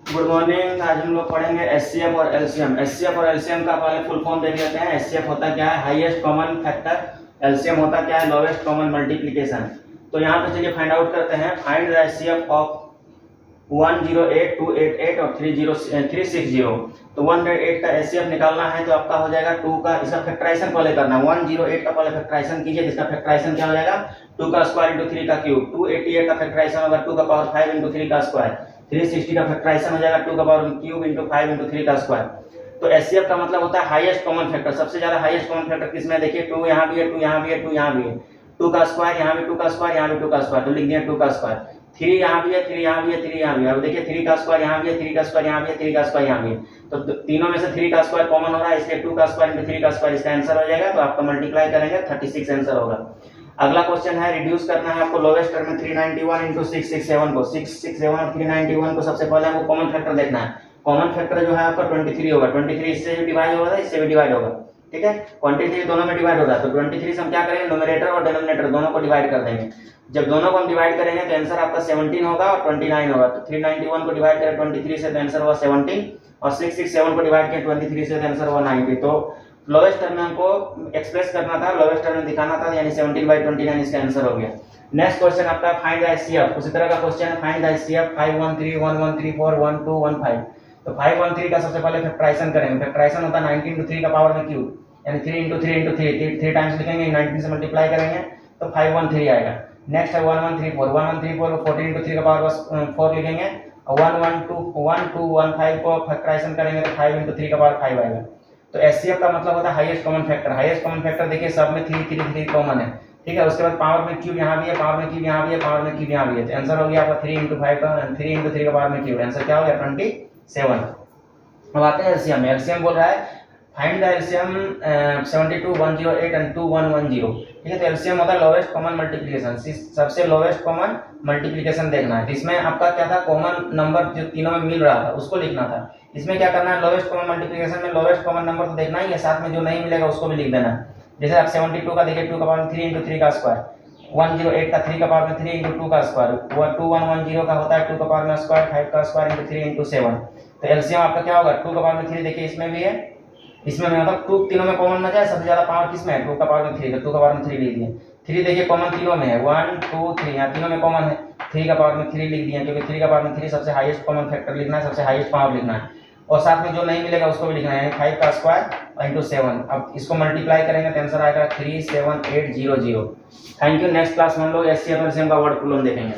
Good morning. आज हम लोग पढ़ेंगे एचसीएफ और एलसीएम। एचसीएफ और एलसीएम का पहले फुल फॉर्म देख लेते हैं। एचसीएफ होता क्या है? Highest common factor. एलसीएम होता क्या है? Lowest common multiplication. तो यहाँ पे चलिए फाइंड आउट करते हैं। फाइंड द एचसीएफ ऑफ 108, 288 और 360। तो 108 का एचसीएफ निकालना है तो आपका हो जाएगा 2 का, इसका फैक्टराइजेशन पहले करना है। 108 का पहले फैक्टराइजेशन कीजिए, जिसका फैक्टराइजेशन क्या हो जाएगा? 2 का स्क्वायर इंटू 3 का क्यूब। 288 का फैक्टराइजेशन होगा 2 का पावर 5 इंटू 3 का स्क्वायर। 360 का फैक्टराइजेशन हो जाएगा 2 का पावर क्यूब इंटू 5 इंटू 3 का स्क्वायर। तो एचसीएफ का मतलब होता है हाईएस्ट कॉमन फैक्टर। सबसे ज्यादा हाईएस्ट कॉमन फैक्टर किसमें? देखिए 2 यहाँ भी है, 2 यहाँ भी है, 2 यहाँ भी है। 2 का स्क्वायर यहाँ भी 2 का स्क्वायर, यहाँ भी 2 का स्क्वायर, तो लिख दिया 2 का स्क्वायर। 3 यहाँ भी है, 3 यहाँ भी है, 3 यहाँ भी है। अब देखिए 3 का स्क्वायर यहाँ भी है, 3 का स्क्वायर यहाँ भी है, 3 का स्क्वायर यहाँ भी है। तो तीनों में से 3 का स्क्वायर कॉमन हो रहा है, इसलिए 2 का स्क्वायर इंटू 3 का स्क्वायर इसका आंसर हो जाएगा। तो आपका मल्टीप्लाई करेंगे 36 आंसर होगा। अगला क्वेश्चन है, रिड्यूस करना है आपको लोवेस्ट टर्म में 391 इंटू 667 को। 667 और 391 को सबसे पहले हमको कॉमन फैक्टर देखना है। कॉमन फैक्टर जो है आपका 23 होगा। 23 इससे भी डिवाइड होगा, इससे भी डिवाइड होगा, ठीक है। क्वांटिटी दोनों में डिवाइड हो रहा है, तो 23 से हम क्या करेंगे? न्यूमरेटर और डिनोमिनेटर दोनों को डिवाइड कर देंगे। जब दोनों को हम डिवाइड करेंगे तो आंसर आपका 17 होगा और 29 होगा। तो 391 को डिवाइड करें 23 से तो आंसर हुआ 17 और 667 को डिवाइड करें 23 से तो आंसर हुआ 90। तो लोवेस्ट टर्म में हमको एक्सप्रेस करना था, लोवेस्ट टर्म में दिखाना था, यानी 17/29 इसका आंसर हो गया। नेक्स्ट क्वेश्चन आपका फाइंड द एचसीएफ। उसी तरह का क्वेश्चन है, फाइंड द एचसीएफ 513 1134 1215। तो 513 का सबसे पहले फैक्टराइजेशन करेंगे। फैक्टराइजेशन होता है 19 into 3 का पावर में क्यूब, यानी 3 into 3 into 3 3 टाइम्स लिखेंगे, 19 से मल्टीप्लाई करेंगे तो 513 आएगा। नेक्स्ट है 1134 1134 को 14 into 3 का पावर 4 लिखेंगे और 1215 को फैक्टराइजेशन करेंगे तो 5 into 3 का पावर 5 आएगा। तो एचसीएफ का मतलब होता है highest common factor. Highest common factor देखिए सब में 3 3 3 कॉमन है, ठीक है। उसके बाद पावर में क्यूब यहाँ भी है, पावर में क्यूब यहाँ भी है, पावर में क्यूब यहाँ भी है। तो आंसर हो गया आपका 3 into 5 का 3 into 3 का पावर में क्यूब। आंसर क्या हो गया? 27। अब आते हैं एलसीएम। एलसीएम बोल रहा है फाइंड द एलसीएम 72 108 एंड 2110, ठीक है। तो एलसीएम होता है लोवेस्ट कॉमन मल्टीप्लिकेशन। सबसे लोवेस्ट कॉमन मल्टीप्लिकेशन देखना है। तो इसमें आपका क्या था? कॉमन नंबर जो तीनों में मिल रहा था उसको लिखना था। इसमें क्या करना है? लोवेस्ट कॉमन मल्टीप्लिकेशन में लोवेस्ट कॉमन नंबर तो देखना ही है, साथ में जो नहीं मिलेगा उसको भी लिख देना है। जैसे आप 72 का देखिए 2 का पावर 3 into 3 का स्क्वायर, 108 का 3 का पावर में 3 into 2 का स्क्वायर, 2110 का होता है 2 का पावर में स्क्वायर 5 का स्क्वायर into 3 into 7। तो एलसीएम आपका क्या होगा? 2 का पावर में 3 देखिए इसमें भी है, इसमें भी मतलब 2 तीनों में कॉमन ना जाए, सबसे ज्यादा पावर किसमें है? 2 का पावर में 3 का, 2 का पावर में 3 लिख दिए। 3 देखिए कॉमन तीनों में है, 1 2 3 यहाँ तीनों में कॉमन है। 3 का पावर में 3 लिख दिए, क्योंकि 3 का पावर में 3 सबसे हाईएस्ट कॉमन फैक्टर लिखना है, सबसे हाईएस्ट पावर लिखना है। और साथ में जो नहीं मिलेगा उसको भी लिखना है, यानी 5 का स्क्वायर इंटू 7। अब इसको मल्टीप्लाई करेंगे तो आंसर आएगा 37800। Thank you. नेक्स्ट क्लास में हम लोग एचसीएफ और एलसीएम का वर्ड प्रॉब्लम देखेंगे।